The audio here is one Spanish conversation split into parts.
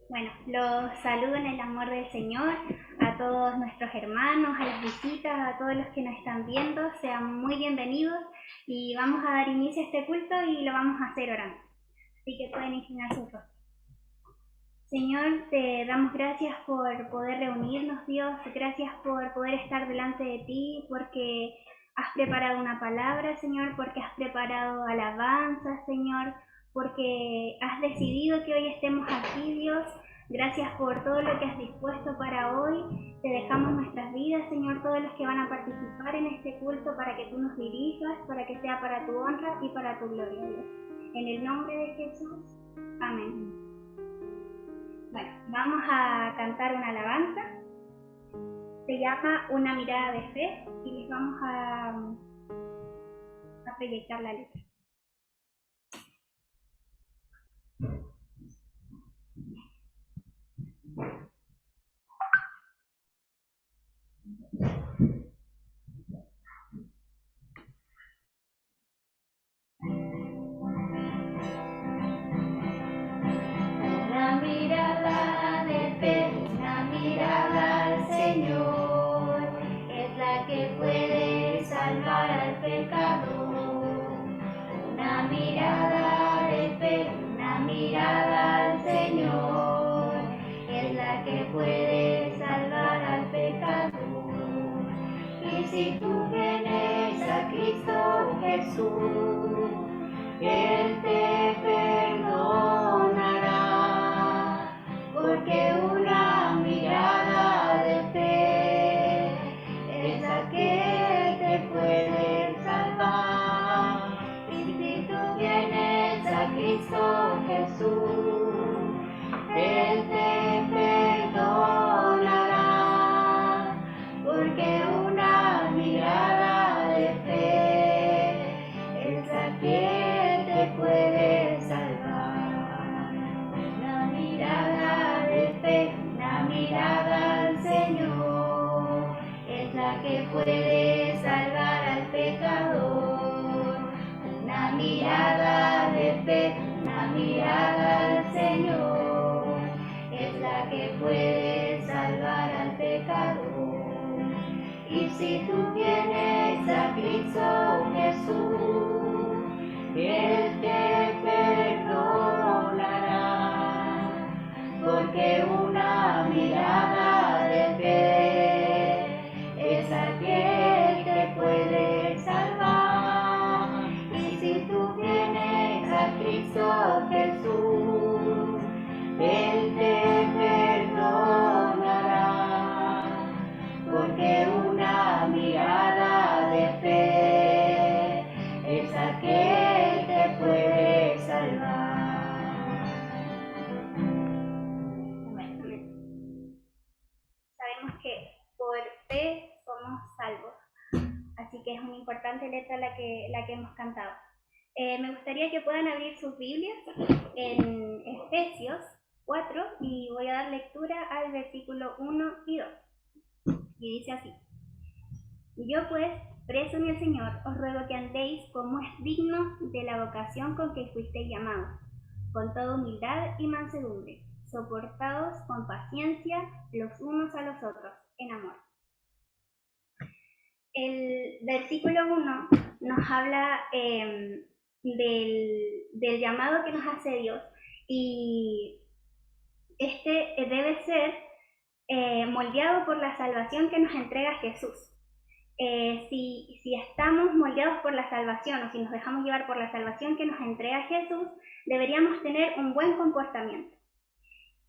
Bueno, los saludo en el amor del Señor, a todos nuestros hermanos, a las visitas, a todos los que nos están viendo, sean muy bienvenidos y vamos a dar inicio a este culto y lo vamos a hacer orando. Así que pueden inclinar sus rostros. Señor, te damos gracias por poder reunirnos, Dios, gracias por poder estar delante de ti, porque has preparado una palabra, Señor, porque has preparado alabanza, Señor, porque has decidido que hoy estemos aquí, Dios. Gracias por todo lo que has dispuesto para hoy. Te dejamos nuestras vidas, Señor, todos los que van a participar en este culto, para que tú nos dirijas, para que sea para tu honra y para tu gloria, Dios. En el nombre de Jesús, amén. Bueno, vamos a cantar una alabanza. Se llama Una mirada de fe y les vamos a proyectar la letra. Una mirada de fe, una mirada al Señor, es la que puede salvar al pecador. Una mirada de fe, una mirada al Señor, es la que puede salvar al pecador. Y si tú vienes a Cristo Jesús, Él te perdonará, porque una mirada de fe es la que te puede salvar. Y si tú vienes a Cristo Jesús, Él te perdonará, porque una mirada de fe es la que te puede salvar. Una mirada de fe, una mirada al Señor, es la que puede salvar al pecador. Una mirada de fe, una mirada al Señor, es la que puede salvar al pecador. Y si tú vienes a Cristo Jesús, Él te perdonará, porque una mirada de fe es la que te puede salvar. Y si tú vienes a Cristo Jesús, Él te perdonará, porque una mirada de fe es la que te puede salvar. Sabemos que por fe somos salvos, así que es una importante letra la que hemos cantado. Me gustaría que puedan abrir sus Biblias en Efesios 4 y voy a dar lectura al versículo 1 y 2. Y dice así: yo pues, preso en el Señor, os ruego que andéis como es digno de la vocación con que fuisteis llamados, con toda humildad y mansedumbre, soportados con paciencia los unos a los otros, en amor. El versículo 1 nos habla del llamado que nos hace Dios, y este debe ser moldeado por la salvación que nos entrega Jesús. Si estamos moldeados por la salvación, o si nos dejamos llevar por la salvación que nos entrega Jesús, deberíamos tener un buen comportamiento.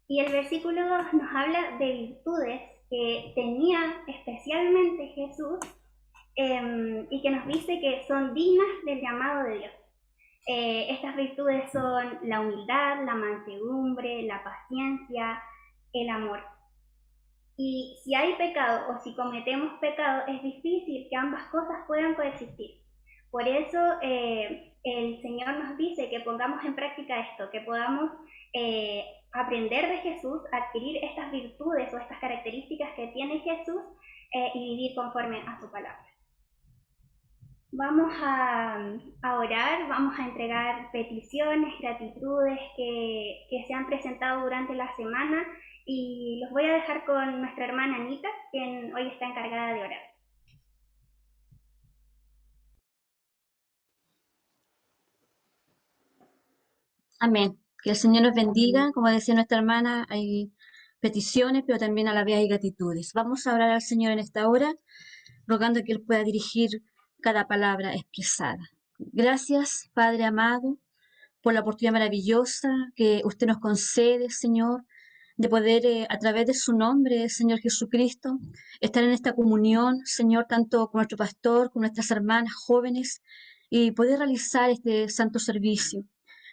Y el versículo 2 nos habla de virtudes que tenía especialmente Jesús, y que nos dice que son dignas del llamado de Dios. Estas virtudes son la humildad, la mansedumbre, la paciencia, el amor. Y si hay pecado o si cometemos pecado, es difícil que ambas cosas puedan coexistir. Por eso el Señor nos dice que pongamos en práctica esto, que podamos aprender de Jesús, adquirir estas virtudes o estas características que tiene Jesús y vivir conforme a su palabra. Vamos a orar, vamos a entregar peticiones, gratitudes que se han presentado presentado durante la semana, y los voy a dejar con nuestra hermana Anita, quien hoy está encargada de orar. Amén. Que el Señor nos bendiga. Como decía nuestra hermana, hay peticiones, pero también a la vez hay gratitudes. Vamos a orar al Señor en esta hora, rogando que Él pueda dirigir cada palabra expresada. Gracias, Padre amado, por la oportunidad maravillosa que usted nos concede, Señor, de poder, a través de su nombre, Señor Jesucristo, estar en esta comunión, Señor, tanto con nuestro pastor, con nuestras hermanas jóvenes, y poder realizar este santo servicio.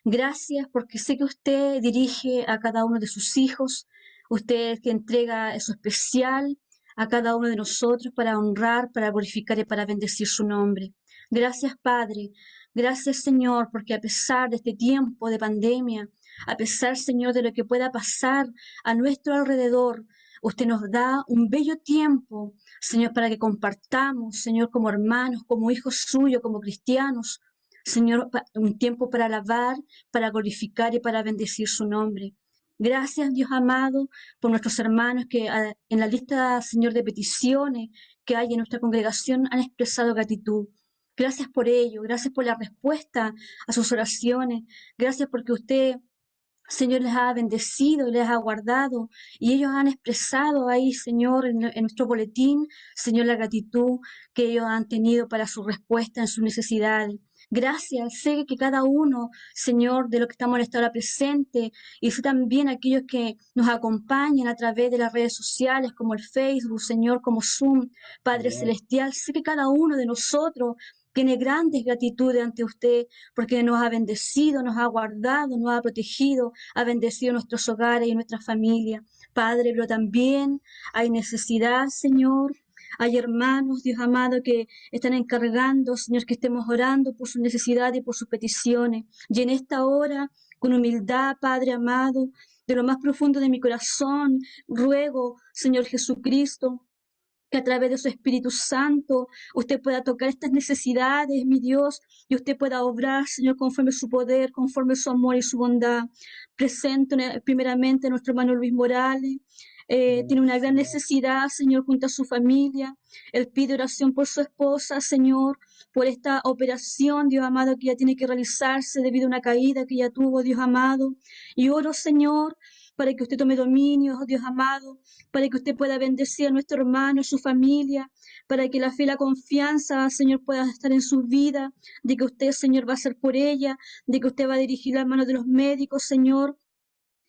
Gracias porque sé que usted dirige a cada uno de sus hijos, usted que entrega eso especial a cada uno de nosotros para honrar, para glorificar y para bendecir su nombre. Gracias, Padre. Gracias, Señor, porque a pesar de este tiempo de pandemia, a pesar, Señor, de lo que pueda pasar a nuestro alrededor, usted nos da un bello tiempo, Señor, para que compartamos, Señor, como hermanos, como hijos suyos, como cristianos, Señor, un tiempo para alabar, para glorificar y para bendecir su nombre. Gracias, Dios amado, por nuestros hermanos que en la lista, Señor, de peticiones que hay en nuestra congregación han expresado gratitud. Gracias por ello, gracias por la respuesta a sus oraciones, gracias porque usted, Señor, les ha bendecido, les ha guardado y ellos han expresado ahí, Señor, en nuestro boletín, Señor, la gratitud que ellos han tenido para su respuesta en sus necesidades. Gracias, sé que cada uno, Señor, de los que estamos en esta hora presente, y sé también aquellos que nos acompañan a través de las redes sociales, como el Facebook, Señor, como Zoom, Padre Celestial, sé que cada uno de nosotros tiene grandes gratitudes ante usted, porque nos ha bendecido, nos ha guardado, nos ha protegido, ha bendecido nuestros hogares y nuestra familia. Padre, pero también hay necesidad, Señor. Hay hermanos, Dios amado, que están encargando, Señor, que estemos orando por sus necesidades y por sus peticiones. Y en esta hora, con humildad, Padre amado, de lo más profundo de mi corazón, ruego, Señor Jesucristo, que a través de su Espíritu Santo usted pueda tocar estas necesidades, mi Dios, y usted pueda obrar, Señor, conforme su poder, conforme su amor y su bondad. Presento primeramente a nuestro hermano Luis Morales. Tiene una gran necesidad, Señor, junto a su familia. Él pide oración por su esposa, Señor, por esta operación, Dios amado, que ya tiene que realizarse debido a una caída que ya tuvo, Dios amado. Y oro, Señor, para que usted tome dominio, Dios amado, para que usted pueda bendecir a nuestro hermano, su familia, para que la fe y la confianza, Señor, pueda estar en su vida, de que usted, Señor, va a hacer por ella, de que usted va a dirigir las manos de los médicos, Señor,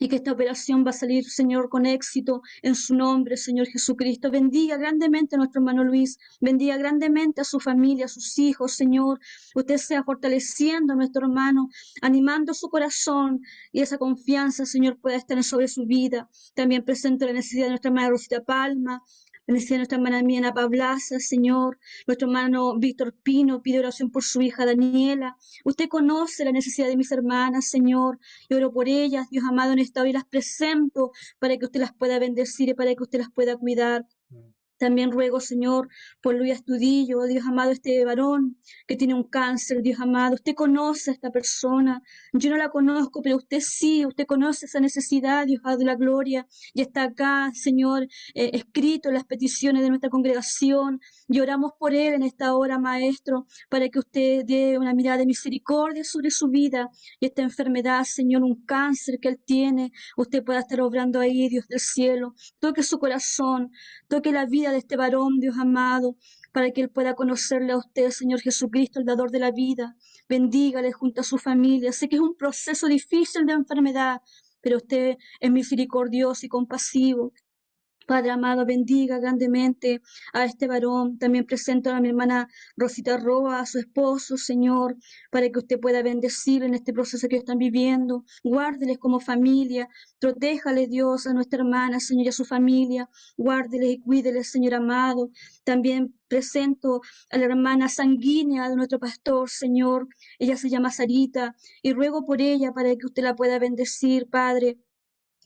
y que esta operación va a salir, Señor, con éxito en su nombre, Señor Jesucristo. Bendiga grandemente a nuestro hermano Luis, bendiga grandemente a su familia, a sus hijos, Señor. Usted sea fortaleciendo a nuestro hermano, animando su corazón, y esa confianza, Señor, pueda estar sobre su vida. También presento la necesidad de nuestra hermana Rosita Palma, la necesidad de nuestra hermana Miana Pablaza, Señor. Nuestro hermano Víctor Pino pide oración por su hija Daniela. Usted conoce la necesidad de mis hermanas, Señor. Yo oro por ellas, Dios amado, en esta hora, y las presento para que usted las pueda bendecir y para que usted las pueda cuidar. También ruego, Señor, por Luis Astudillo, Dios amado, este varón que tiene un cáncer, Dios amado. Usted conoce a esta persona. Yo no la conozco, pero usted sí, usted conoce esa necesidad, Dios de la gloria. Y está acá, Señor, escrito en las peticiones de nuestra congregación. Y oramos por él en esta hora, Maestro, para que usted dé una mirada de misericordia sobre su vida. Y esta enfermedad, Señor, un cáncer que él tiene, usted pueda estar obrando ahí, Dios del cielo. Toque su corazón, toque la vida de este varón, Dios amado, para que él pueda conocerle a usted, Señor Jesucristo, el dador de la vida. Bendígale junto a su familia. Sé que es un proceso difícil de enfermedad, pero usted es misericordioso y compasivo. Padre amado, bendiga grandemente a este varón. También presento a mi hermana Rosita Roa, a su esposo, Señor, para que usted pueda bendecir en este proceso que están viviendo. Guárdeles como familia. Protéjale, Dios, a nuestra hermana, Señor, y a su familia. Guárdeles y cuídeles, Señor amado. También presento a la hermana sanguínea de nuestro pastor, Señor. Ella se llama Sarita, y ruego por ella para que usted la pueda bendecir, Padre,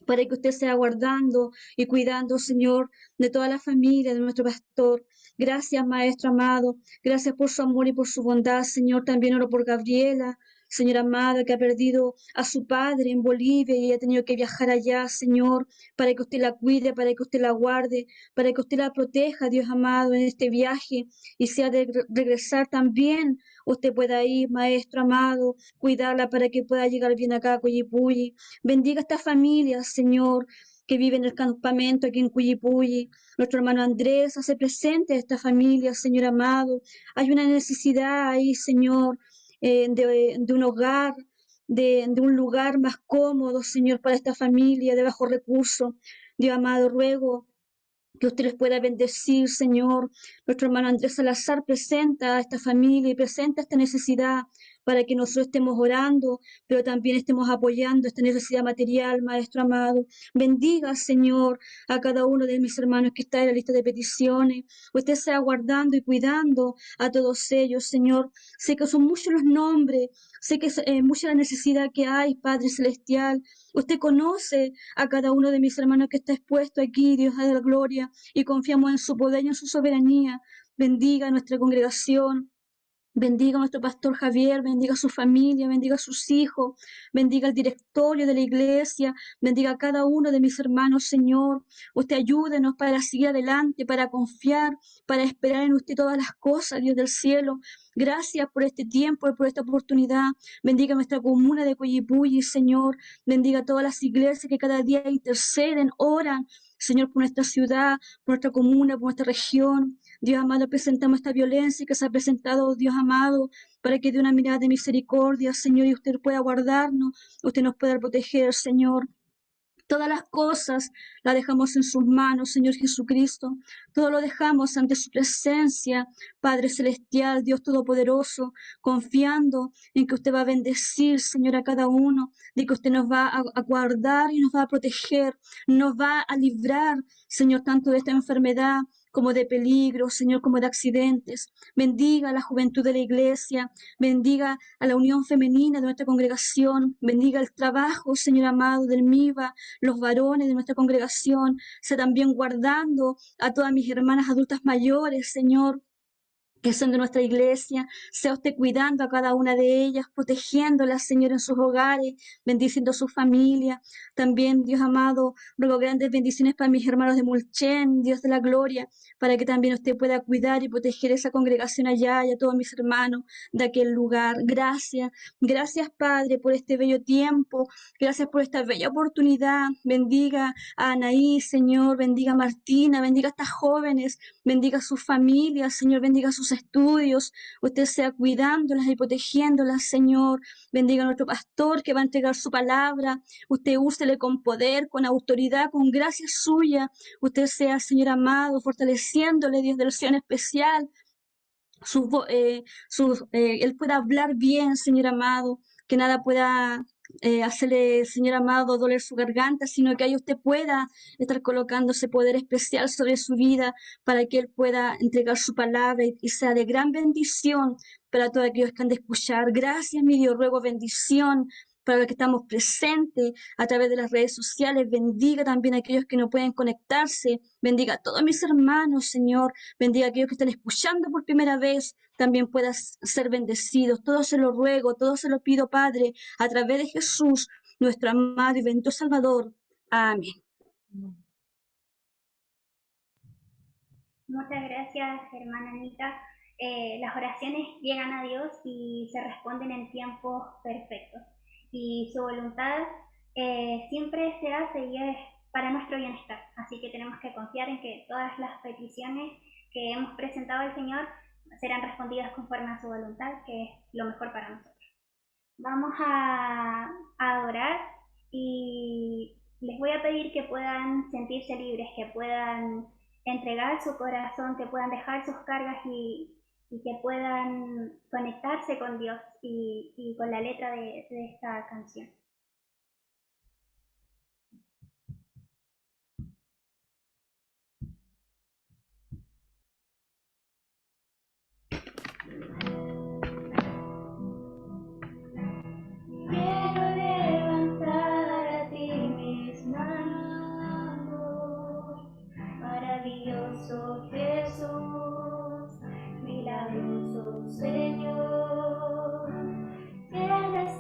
para que usted sea guardando y cuidando, Señor, de toda la familia de nuestro pastor. Gracias, Maestro amado. Gracias por su amor y por su bondad, Señor. También oro por Gabriela, señora amada, que ha perdido a su padre en Bolivia y ha tenido que viajar allá, Señor, para que usted la cuide, para que usted la guarde, para que usted la proteja, Dios amado, en este viaje y si ha de regresar también, usted pueda ir, Maestro amado, cuidarla para que pueda llegar bien acá a Cuyipulli. Bendiga a esta familia, Señor, que vive en el campamento aquí en Cuyipulli. Nuestro hermano Andrés hace presente a esta familia, Señor amado. Hay una necesidad ahí, Señor, de un hogar, de un lugar más cómodo, Señor, para esta familia de bajo recurso. Dios amado, ruego que usted les pueda bendecir, Señor. Nuestro hermano Andrés Salazar presenta a esta familia y presenta esta necesidad para que nosotros estemos orando, pero también estemos apoyando esta necesidad material, Maestro amado. Bendiga, Señor, a cada uno de mis hermanos que está en la lista de peticiones. Usted sea guardando y cuidando a todos ellos, Señor. Sé que son muchos los nombres, sé que es mucha la necesidad que hay, Padre Celestial. Usted conoce a cada uno de mis hermanos que está expuesto aquí, Dios de la gloria, y confiamos en su poder y en su soberanía. Bendiga a nuestra congregación. Bendiga a nuestro pastor Javier, bendiga a su familia, bendiga a sus hijos, bendiga al directorio de la iglesia, bendiga a cada uno de mis hermanos, Señor. Usted ayúdenos para seguir adelante, para confiar, para esperar en usted todas las cosas, Dios del cielo. Gracias por este tiempo y por esta oportunidad. Bendiga a nuestra comuna de Cuyipulli, Señor. Bendiga a todas las iglesias que cada día interceden, oran, Señor, por nuestra ciudad, por nuestra comuna, por nuestra región. Dios amado, presentamos esta violencia que se ha presentado, Dios amado, para que dé una mirada de misericordia, Señor, y usted pueda guardarnos, usted nos pueda proteger, Señor. Todas las cosas las dejamos en sus manos, Señor Jesucristo. Todo lo dejamos ante su presencia, Padre Celestial, Dios Todopoderoso, confiando en que usted va a bendecir, Señor, a cada uno, de que usted nos va a guardar y nos va a proteger, nos va a librar, Señor, tanto de esta enfermedad como de peligro, Señor, como de accidentes. Bendiga a la juventud de la iglesia, bendiga a la unión femenina de nuestra congregación, bendiga el trabajo, Señor amado, del MIVA, los varones de nuestra congregación, sea también guardando a todas mis hermanas adultas mayores, Señor, que son de nuestra iglesia, sea usted cuidando a cada una de ellas, protegiéndolas, Señor, en sus hogares, bendiciendo su familia. También, Dios amado, ruego grandes bendiciones para mis hermanos de Mulchen, Dios de la gloria, para que también usted pueda cuidar y proteger esa congregación allá y a todos mis hermanos de aquel lugar. Gracias, gracias, Padre, por este bello tiempo, gracias por esta bella oportunidad. Bendiga a Anaí, Señor, bendiga a Martina, bendiga a estas jóvenes, bendiga a sus familias, Señor, bendiga a sus estudios, usted sea cuidándolas y protegiéndolas, Señor. Bendiga a nuestro pastor que va a entregar su palabra, usted úsele con poder, con autoridad, con gracia suya. Usted sea, Señor amado, fortaleciéndole, Dios del cielo en especial. Él pueda hablar bien, Señor amado, que nada pueda hacerle, Señor amado, doler su garganta, sino que ahí usted pueda estar colocando ese poder especial sobre su vida para que Él pueda entregar su palabra y sea de gran bendición para todos aquellos que han de escuchar. Gracias, mi Dios, ruego bendición para los que estamos presentes a través de las redes sociales. Bendiga también a aquellos que no pueden conectarse. Bendiga a todos mis hermanos, Señor. Bendiga a aquellos que están escuchando por primera vez. También puedas ser bendecidos. Todo se lo ruego, todo se lo pido, Padre, a través de Jesús, nuestro amado y bendito Salvador. Amén. Muchas gracias, hermana Anita. Las oraciones llegan a Dios y se responden en tiempos perfectos. Y su voluntad siempre se hace y es para nuestro bienestar. Así que tenemos que confiar en que todas las peticiones que hemos presentado al Señor serán respondidas conforme a su voluntad, que es lo mejor para nosotros. Vamos a adorar y les voy a pedir que puedan sentirse libres, que puedan entregar su corazón, que puedan dejar sus cargas y que puedan conectarse con Dios y con la letra de esta canción. Quiero levantar a ti mis manos, maravilloso Jesús, milagroso Señor, tienes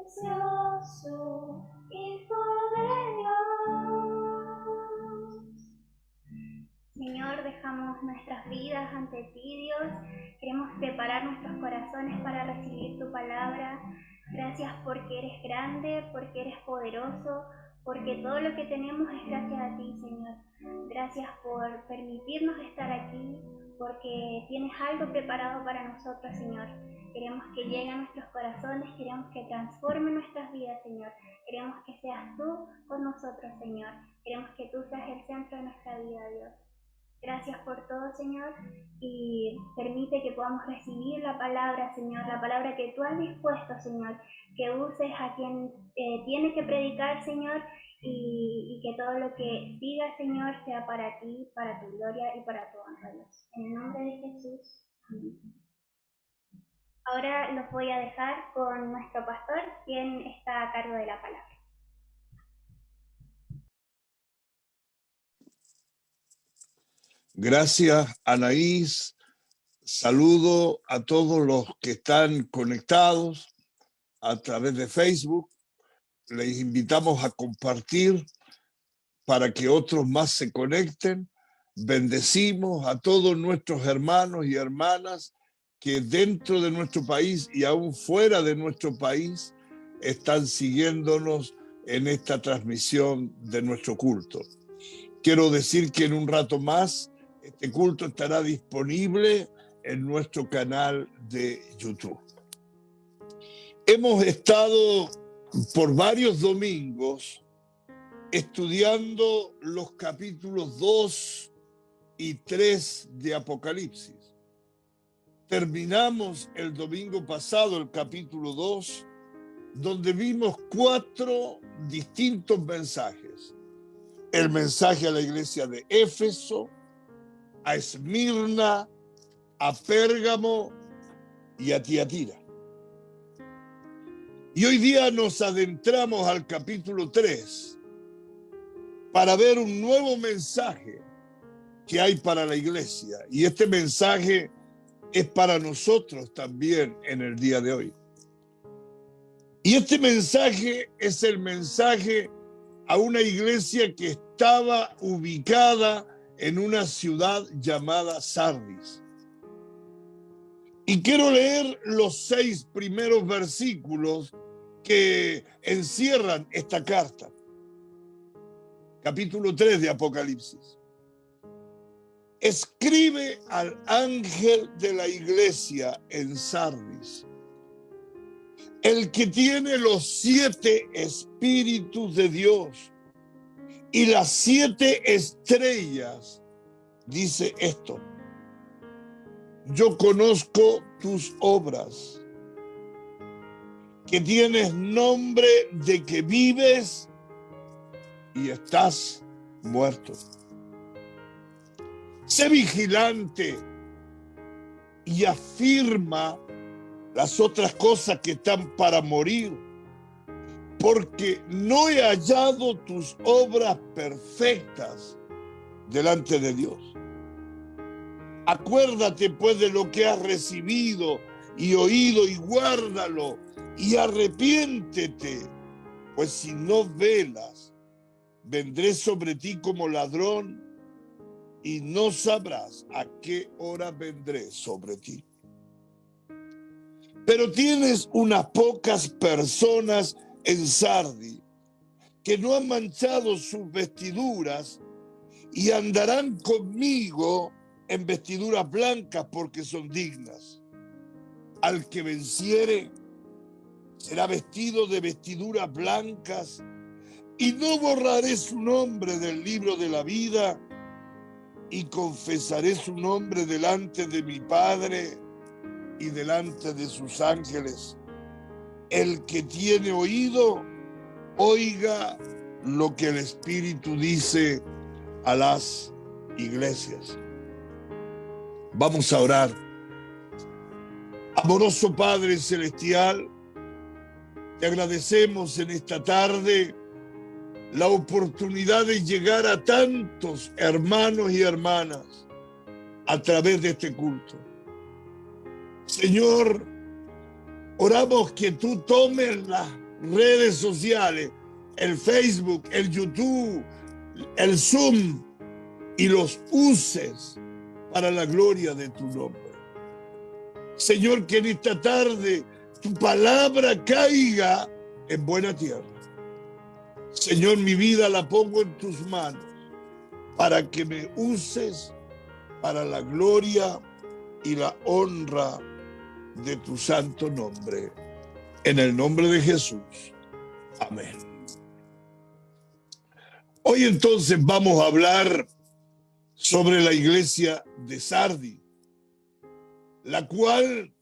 precioso Hijo de Dios. Señor, dejamos nuestras vidas ante ti, Dios. Queremos preparar nuestros corazones para recibir tu palabra. Gracias porque eres grande, porque eres poderoso, porque todo lo que tenemos es gracias a ti, Señor. Gracias por permitirnos estar aquí, porque tienes algo preparado para nosotros, Señor. Queremos que llegue a nuestros corazones, queremos que transforme nuestras vidas, Señor. Queremos que seas tú con nosotros, Señor. Queremos que tú seas el centro de nuestra vida, Dios. Gracias por todo, Señor, y permite que podamos recibir la palabra, Señor, la palabra que tú has dispuesto, Señor, que uses a quien tiene que predicar, Señor, y que todo lo que diga, Señor, sea para ti, para tu gloria y para tu honra, Dios. En el nombre de Jesús, amén. Ahora los voy a dejar con nuestro pastor, quien está a cargo de la palabra. Gracias, Anaís. Saludo a todos los que están conectados a través de Facebook. Les invitamos a compartir para que otros más se conecten. Bendecimos a todos nuestros hermanos y hermanas que dentro de nuestro país y aún fuera de nuestro país están siguiéndonos en esta transmisión de nuestro culto. Quiero decir que en un rato más este culto estará disponible en nuestro canal de YouTube. Hemos estado por varios domingos estudiando los capítulos 2 y 3 de Apocalipsis. Terminamos el domingo pasado el capítulo 2, donde vimos 4 distintos mensajes. El mensaje a la iglesia de Éfeso, a Esmirna, a Pérgamo y a Tiatira. Y hoy día nos adentramos al capítulo 3 para ver un nuevo mensaje que hay para la iglesia. Y este mensaje es para nosotros también en el día de hoy. Y este mensaje es el mensaje a una iglesia que estaba ubicada en una ciudad llamada Sardis. Y quiero leer los 6 primeros versículos que encierran esta carta. Capítulo 3 de Apocalipsis. Escribe al ángel de la iglesia en Sardis, el que tiene los 7 espíritus de Dios y las 7 estrellas, dice esto: yo conozco tus obras, que tienes nombre de que vives y estás muerto. Sé vigilante y afirma las otras cosas que están para morir, porque no he hallado tus obras perfectas delante de Dios. Acuérdate pues de lo que has recibido y oído y guárdalo y arrepiéntete, pues si no velas, vendré sobre ti como ladrón y no sabrás a qué hora vendré sobre ti. Pero tienes unas pocas personas en Sardis que no han manchado sus vestiduras y andarán conmigo en vestiduras blancas porque son dignas. Al que venciere será vestido de vestiduras blancas y no borraré su nombre del libro de la vida y confesaré su nombre delante de mi Padre y delante de sus ángeles. El que tiene oído, oiga lo que el Espíritu dice a las iglesias. Vamos a orar. Amoroso Padre Celestial, te agradecemos en esta tarde la oportunidad de llegar a tantos hermanos y hermanas a través de este culto. Señor, oramos que tú tomes las redes sociales, el Facebook, el YouTube, el Zoom, y los uses para la gloria de tu nombre. Señor, que en esta tarde tu palabra caiga en buena tierra. Señor, mi vida la pongo en tus manos para que me uses para la gloria y la honra de tu santo nombre. En el nombre de Jesús. Amén. Hoy entonces vamos a hablar sobre la iglesia de Sardi, la cual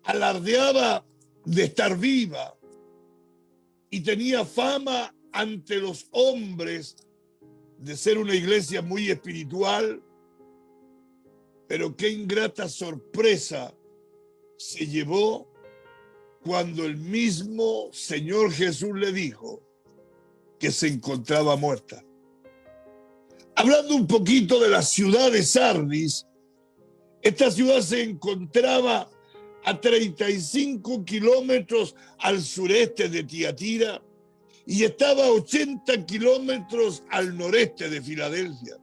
alardeaba de estar viva y tenía fama ante los hombres de ser una iglesia muy espiritual, pero qué ingrata sorpresa se llevó cuando el mismo Señor Jesús le dijo que se encontraba muerta. Hablando un poquito de la ciudad de Sardis, esta ciudad se encontraba a 35 kilómetros al sureste de Tiatira y estaba a 80 kilómetros al noreste de Filadelfia.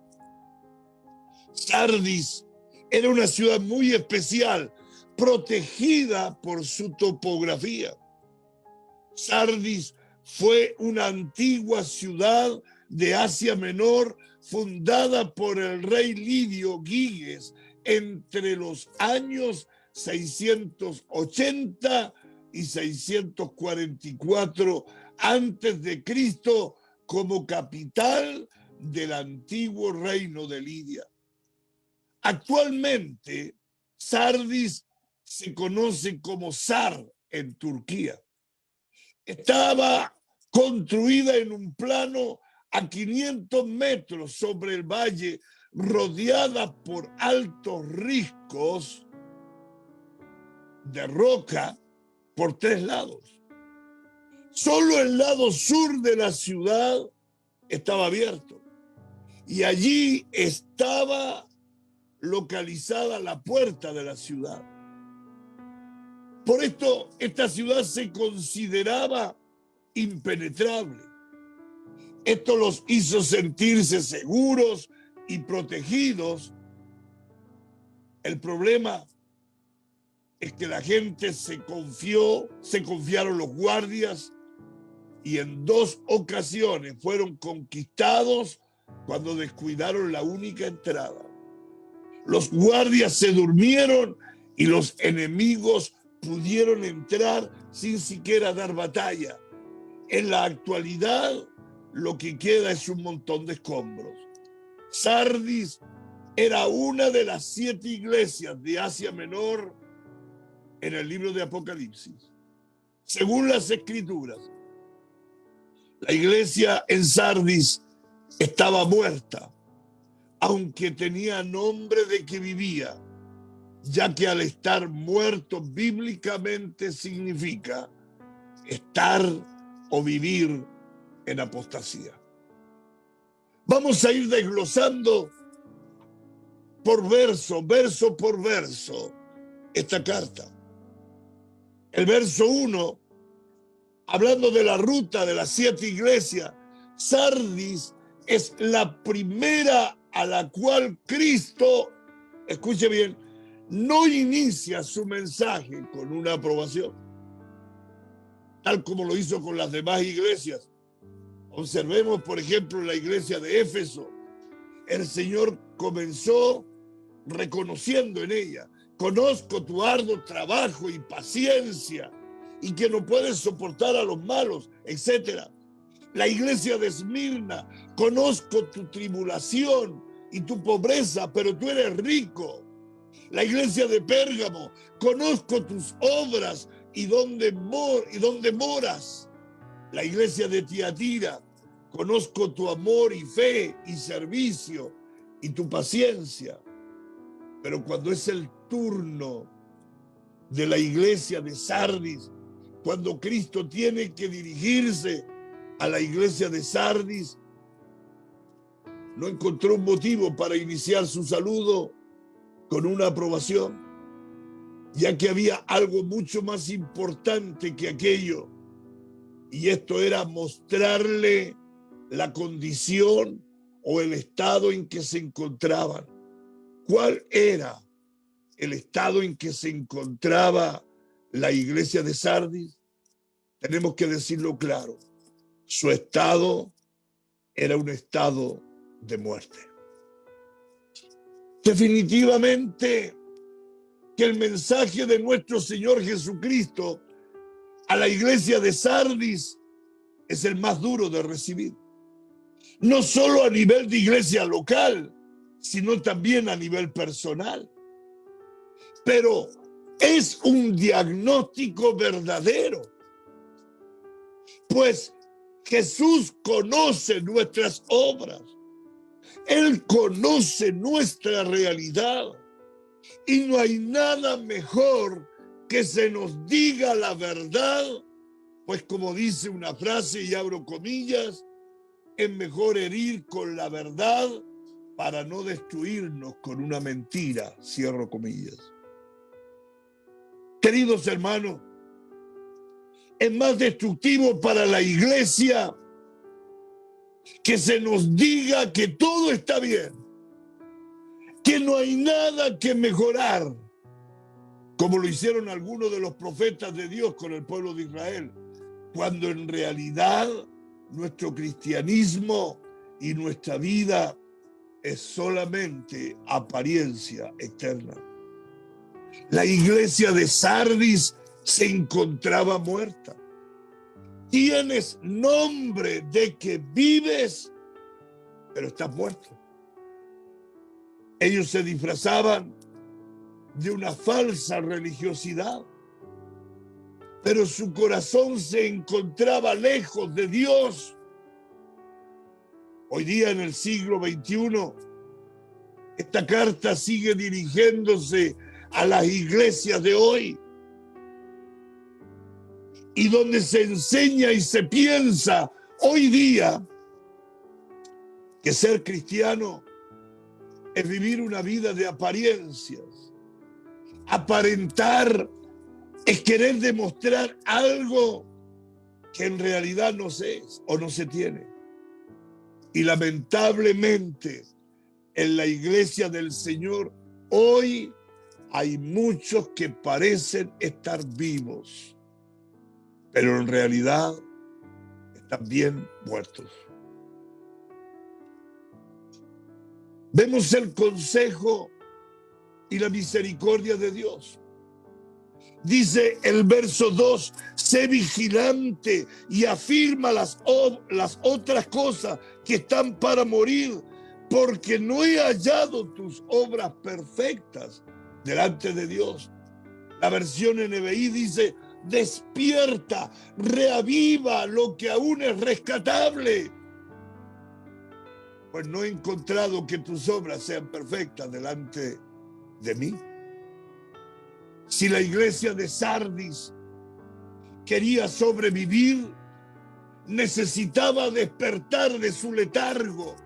Sardis era una ciudad muy especial, protegida por su topografía. Sardis fue una antigua ciudad de Asia Menor fundada por el rey Lidio Giges entre los años 680 y 644 antes de Cristo como capital del antiguo reino de Lidia. Actualmente, Sardis se conoce como Sar en Turquía. Estaba construida en un plano a 500 metros sobre el valle, rodeada por altos riscos de roca por 3 lados. Solo el lado sur de la ciudad estaba abierto y allí estaba localizada la puerta de la ciudad. Por esto, esta ciudad se consideraba impenetrable. Esto los hizo sentirse seguros y protegidos. El problema es que la gente se confiaron los guardias y en 2 ocasiones fueron conquistados cuando descuidaron la única entrada. Los guardias se durmieron y los enemigos pudieron entrar sin siquiera dar batalla. En la actualidad, lo que queda es un montón de escombros. Sardis era una de las 7 iglesias de Asia Menor en el libro de Apocalipsis. Según las escrituras, la iglesia en Sardis estaba muerta, aunque tenía nombre de que vivía, ya que al estar muerto bíblicamente significa estar o vivir en apostasía. Vamos a ir desglosando verso por verso, esta carta. El verso 1, hablando de la ruta de las 7 iglesias, Sardis es la primera a la cual Cristo, escuche bien, no inicia su mensaje con una aprobación, tal como lo hizo con las demás iglesias. Observemos, por ejemplo, la iglesia de Éfeso. El Señor comenzó reconociendo en ella: conozco tu arduo trabajo y paciencia, y que no puedes soportar a los malos, etc. La iglesia de Esmirna: conozco tu tribulación y tu pobreza, pero tú eres rico. La iglesia de Pérgamo: conozco tus obras y dónde moras. La iglesia de Tiatira: conozco tu amor y fe y servicio y tu paciencia. Pero cuando es el turno de la iglesia de Sardis, cuando Cristo tiene que dirigirse a la iglesia de Sardis, no encontró un motivo para iniciar su saludo con una aprobación, ya que había algo mucho más importante que aquello. Y esto era mostrarle la condición o el estado en que se encontraban. ¿Cuál era el estado en que se encontraba la iglesia de Sardis? Tenemos que decirlo claro. Su estado era un estado de muerte. Definitivamente que el mensaje de nuestro Señor Jesucristo a la iglesia de Sardis es el más duro de recibir. No solo a nivel de iglesia local, sino también a nivel personal. Pero es un diagnóstico verdadero, pues Jesús conoce nuestras obras. Él conoce nuestra realidad y no hay nada mejor que se nos diga la verdad, pues como dice una frase y abro comillas, es mejor herir con la verdad para no destruirnos con una mentira, cierro comillas. Queridos hermanos, es más destructivo para la iglesia que se nos diga que todo está bien, que no hay nada que mejorar, como lo hicieron algunos de los profetas de Dios con el pueblo de Israel, cuando en realidad nuestro cristianismo y nuestra vida es solamente apariencia externa. La iglesia de Sardis se encontraba muerta. Tienes nombre de que vives, pero estás muerto. Ellos se disfrazaban de una falsa religiosidad, pero su corazón se encontraba lejos de Dios. Hoy día, en el siglo XXI, esta carta sigue dirigiéndose a las iglesias de hoy, y donde se enseña y se piensa hoy día que ser cristiano es vivir una vida de apariencias. Aparentar es querer demostrar algo que en realidad no se es o no se tiene. Y lamentablemente en la iglesia del Señor hoy hay muchos que parecen estar vivos, pero en realidad están bien muertos. Vemos el consejo y la misericordia de Dios. Dice el verso 2, sé vigilante y afirma las otras cosas que están para morir, porque no he hallado tus obras perfectas delante de Dios. La versión NBI dice, despierta, reaviva lo que aún es rescatable. Pues no he encontrado que tus obras sean perfectas delante de mí. Si la iglesia de Sardis quería sobrevivir, necesitaba despertar de su letargo.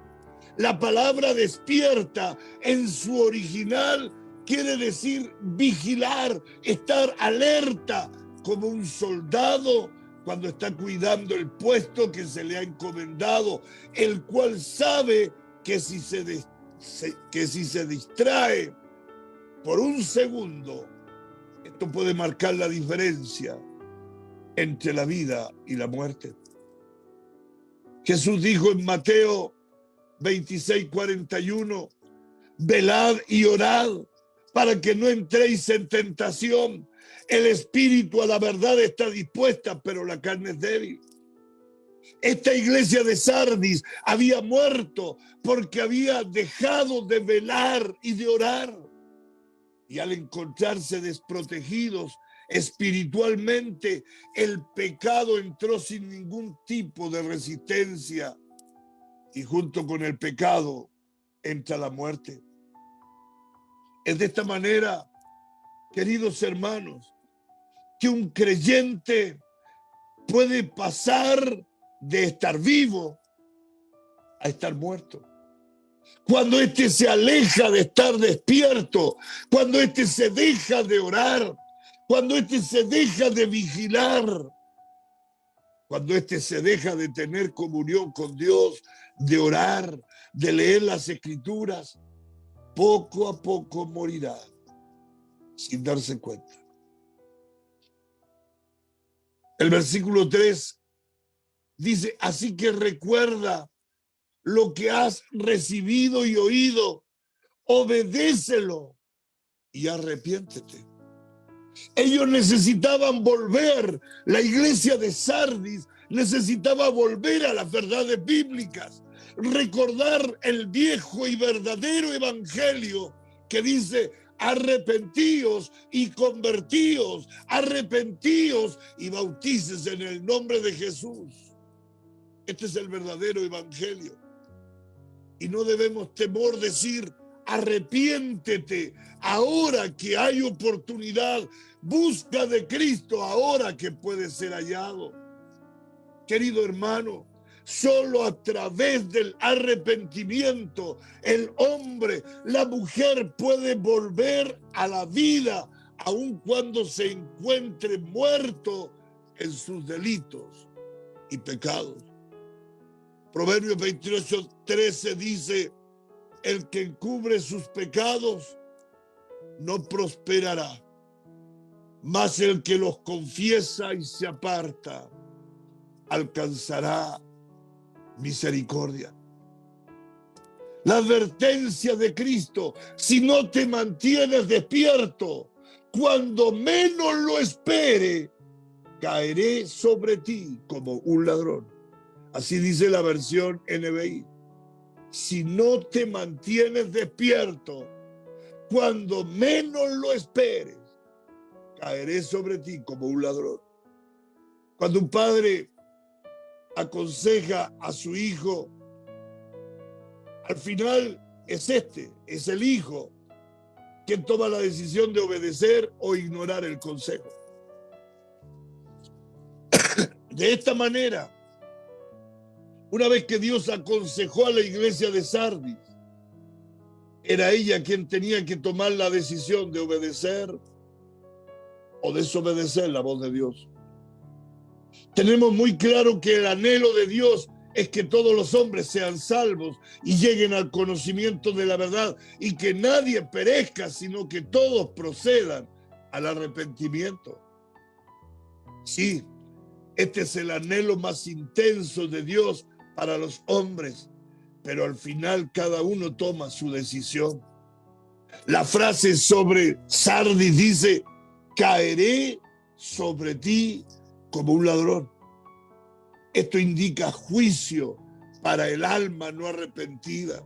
La palabra despierta en su original quiere decir vigilar, estar alerta, como un soldado cuando está cuidando el puesto que se le ha encomendado, el cual sabe que si se distrae por un segundo, esto puede marcar la diferencia entre la vida y la muerte. Jesús dijo en Mateo 26:41, velad y orad para que no entréis en tentación. El espíritu a la verdad está dispuesta, pero la carne es débil. Esta iglesia de Sardis había muerto porque había dejado de velar y de orar. Y al encontrarse desprotegidos espiritualmente, el pecado entró sin ningún tipo de resistencia. Y junto con el pecado entra la muerte. Es de esta manera, queridos hermanos, que un creyente puede pasar de estar vivo a estar muerto. Cuando éste se aleja de estar despierto, cuando éste se deja de orar, cuando éste se deja de vigilar, cuando éste se deja de tener comunión con Dios, de orar, de leer las Escrituras, poco a poco morirá sin darse cuenta. El versículo 3 dice, así que recuerda lo que has recibido y oído, obedécelo y arrepiéntete. Ellos necesitaban volver, la iglesia de Sardis necesitaba volver a las verdades bíblicas, recordar el viejo y verdadero evangelio que dice, arrepentíos y convertíos, arrepentíos y bautíces en el nombre de Jesús. Este es el verdadero evangelio. Y no debemos temor decir, arrepiéntete ahora que hay oportunidad, busca de Cristo ahora que puede ser hallado. Querido hermano, solo a través del arrepentimiento el hombre, la mujer puede volver a la vida, aun cuando se encuentre muerto en sus delitos y pecados. Proverbios 28:13 dice, el que encubre sus pecados no prosperará, mas el que los confiesa y se aparta alcanzará misericordia. La advertencia de Cristo, si no te mantienes despierto, cuando menos lo espere, caeré sobre ti como un ladrón. Así dice la versión NBI. Si no te mantienes despierto, cuando menos lo esperes, caeré sobre ti como un ladrón. Cuando un padre aconseja a su hijo, al final es el hijo quien toma la decisión de obedecer o ignorar el consejo. De esta manera, una vez que Dios aconsejó a la iglesia de Sardis, era ella quien tenía que tomar la decisión de obedecer o desobedecer la voz de Dios. Tenemos muy claro que el anhelo de Dios es que todos los hombres sean salvos y lleguen al conocimiento de la verdad y que nadie perezca, sino que todos procedan al arrepentimiento. Sí, este es el anhelo más intenso de Dios para los hombres, pero al final cada uno toma su decisión. La frase sobre Sardis dice, caeré sobre ti como un ladrón. Esto indica juicio para el alma no arrepentida.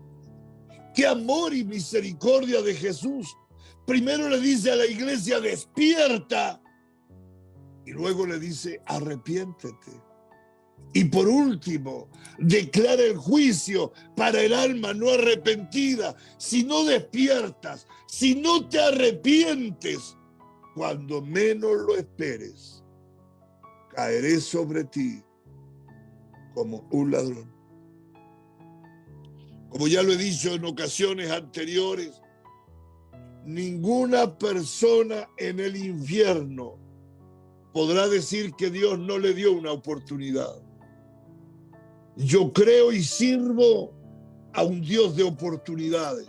¡Qué amor y misericordia de Jesús! Primero le dice a la iglesia, despierta, y luego le dice, arrepiéntete. Y por último, declara el juicio para el alma no arrepentida. Si no despiertas, si no te arrepientes, cuando menos lo esperes, caeré sobre ti como un ladrón. Como ya lo he dicho en ocasiones anteriores, ninguna persona en el infierno podrá decir que Dios no le dio una oportunidad. Yo creo y sirvo a un Dios de oportunidades,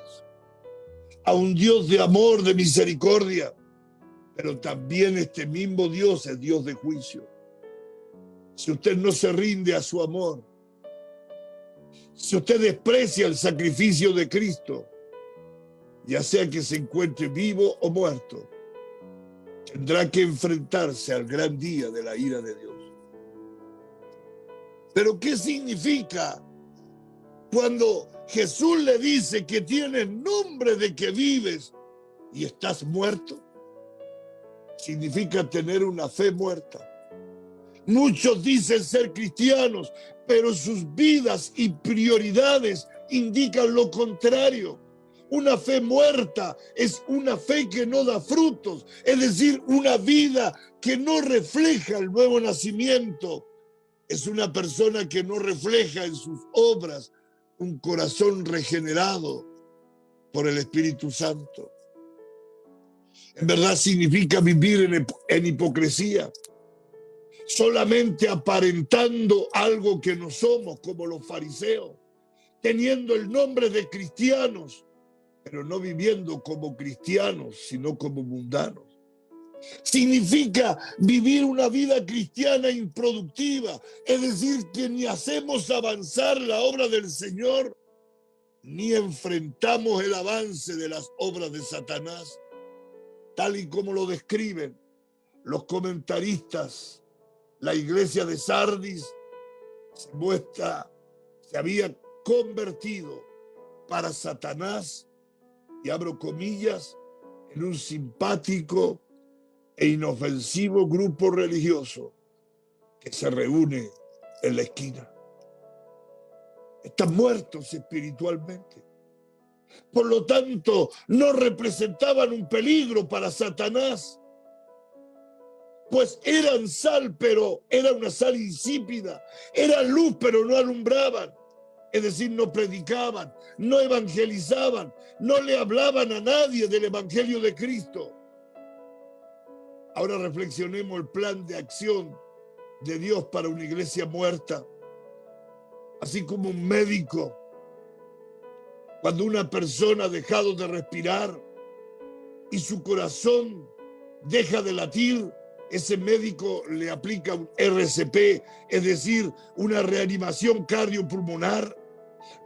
a un Dios de amor, de misericordia, pero también este mismo Dios es Dios de juicio. Si usted no se rinde a su amor, si usted desprecia el sacrificio de Cristo, ya sea que se encuentre vivo o muerto, tendrá que enfrentarse al gran día de la ira de Dios. Pero ¿qué significa cuando Jesús le dice que tienes nombre de que vives y estás muerto? Significa tener una fe muerta. Muchos dicen ser cristianos, pero sus vidas y prioridades indican lo contrario. Una fe muerta es una fe que no da frutos, es decir, una vida que no refleja el nuevo nacimiento. Es una persona que no refleja en sus obras un corazón regenerado por el Espíritu Santo. En verdad significa vivir en hipocresía. solamente aparentando algo que no somos, como los fariseos, teniendo el nombre de cristianos, pero no viviendo como cristianos, sino como mundanos. Significa vivir una vida cristiana improductiva, es decir, que ni hacemos avanzar la obra del Señor, ni enfrentamos el avance de las obras de Satanás, tal y como lo describen los comentaristas. La iglesia de Sardis se había convertido para Satanás, y abro comillas, en un simpático e inofensivo grupo religioso que se reúne en la esquina. Están muertos espiritualmente. Por lo tanto, no representaban un peligro para Satanás, pues eran sal, pero era una sal insípida. Eran luz, pero no alumbraban. Es decir, no predicaban, no evangelizaban, no le hablaban a nadie del evangelio de Cristo. Ahora reflexionemos el plan de acción de Dios para una iglesia muerta. Así como un médico, cuando una persona ha dejado de respirar y su corazón deja de latir, ese médico le aplica un RCP, es decir, una reanimación cardiopulmonar,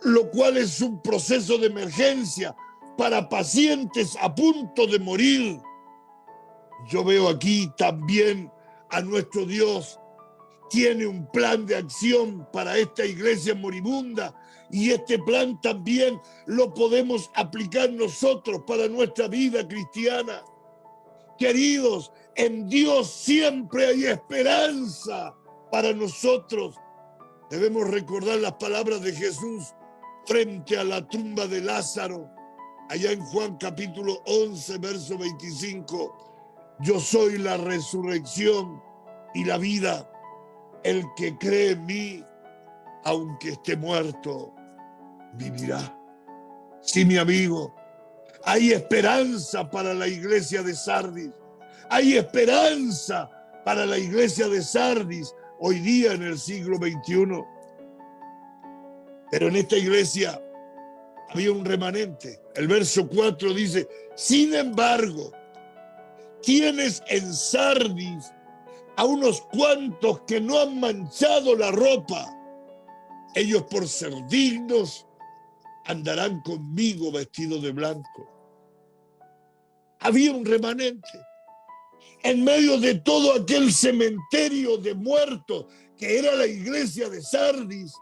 lo cual es un proceso de emergencia para pacientes a punto de morir. Yo veo aquí también a nuestro Dios. Tiene un plan de acción para esta iglesia moribunda, y este plan también lo podemos aplicar nosotros para nuestra vida cristiana. Queridos, en Dios siempre hay esperanza para nosotros. Debemos recordar las palabras de Jesús frente a la tumba de Lázaro, allá en Juan capítulo 11, verso 25. Yo soy la resurrección y la vida. El que cree en mí, aunque esté muerto, vivirá. Sí, mi amigo, hay esperanza para la iglesia de Sardis. Hay esperanza para la iglesia de Sardis hoy día en el siglo XXI. Pero en esta iglesia había un remanente. El verso 4 dice: sin embargo, tienes en Sardis a unos cuantos que no han manchado la ropa. Ellos, por ser dignos, andarán conmigo vestidos de blanco. Había un remanente. En medio de todo aquel cementerio de muertos que era la iglesia de Sardis,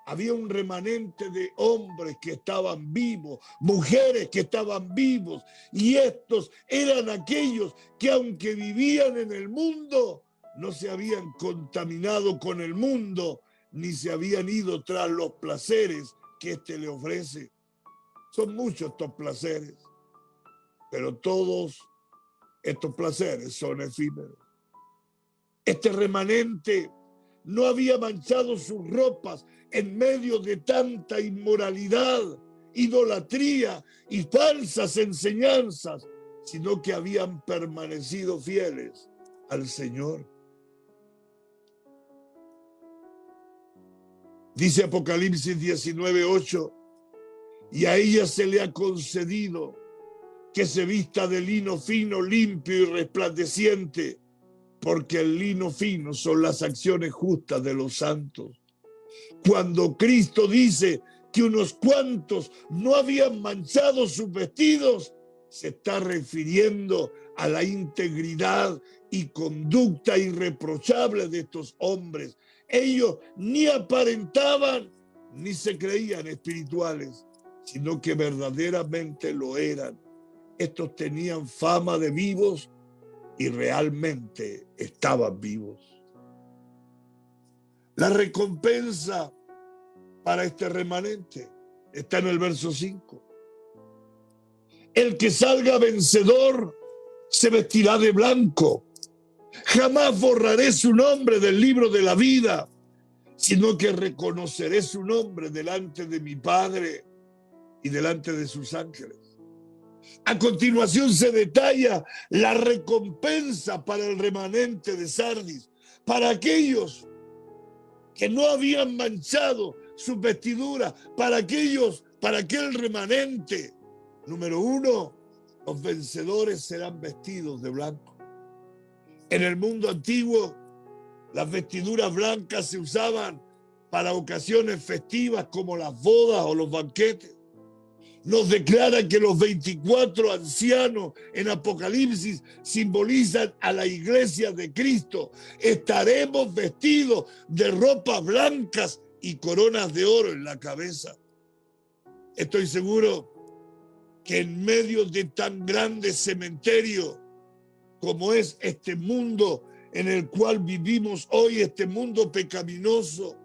había un remanente de hombres que estaban vivos, mujeres que estaban vivos, y estos eran aquellos que, aunque vivían en el mundo, no se habían contaminado con el mundo, ni se habían ido tras los placeres que éste le ofrece. Son muchos estos placeres, pero todos estos placeres son efímeros. Este remanente no había manchado sus ropas en medio de tanta inmoralidad, idolatría y falsas enseñanzas, sino que habían permanecido fieles al Señor. Dice Apocalipsis 19:8, y a ella se le ha concedido que se vista de lino fino, limpio y resplandeciente, porque el lino fino son las acciones justas de los santos. Cuando Cristo dice que unos cuantos no habían manchado sus vestidos, se está refiriendo a la integridad y conducta irreprochable de estos hombres. Ellos ni aparentaban ni se creían espirituales, sino que verdaderamente lo eran. Estos tenían fama de vivos y realmente estaban vivos. La recompensa para este remanente está en el verso 5. El que salga vencedor se vestirá de blanco. Jamás borraré su nombre del libro de la vida, sino que reconoceré su nombre delante de mi Padre y delante de sus ángeles. A continuación se detalla la recompensa para el remanente de Sardis. para aquellos que no habían manchado sus vestiduras, para aquel remanente. Número 1, los vencedores serán vestidos de blanco. En el mundo antiguo, las vestiduras blancas se usaban para ocasiones festivas como las bodas o los banquetes. Nos declara que los 24 ancianos en Apocalipsis simbolizan a la iglesia de Cristo. Estaremos vestidos de ropas blancas y coronas de oro en la cabeza. Estoy seguro que en medio de tan grande cementerio como es este mundo en el cual vivimos hoy, este mundo pecaminoso,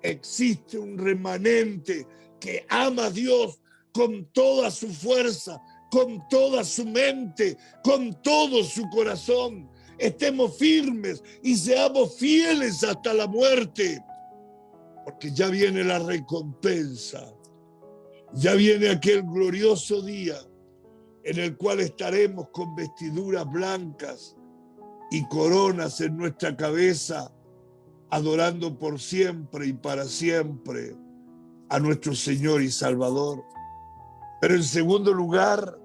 existe un remanente que ama a Dios con toda su fuerza, con toda su mente, con todo su corazón. Estemos firmes y seamos fieles hasta la muerte, porque ya viene la recompensa. Ya viene aquel glorioso día en el cual estaremos con vestiduras blancas y coronas en nuestra cabeza, adorando por siempre y para siempre a nuestro Señor y Salvador. Pero en segundo lugar,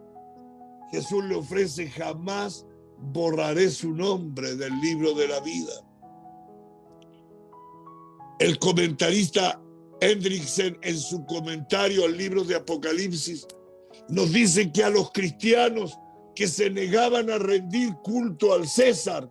Jesús le ofrece: jamás borraré su nombre del libro de la vida. El comentarista Hendrickson, en su comentario al libro de Apocalipsis, nos dice que a los cristianos que se negaban a rendir culto al César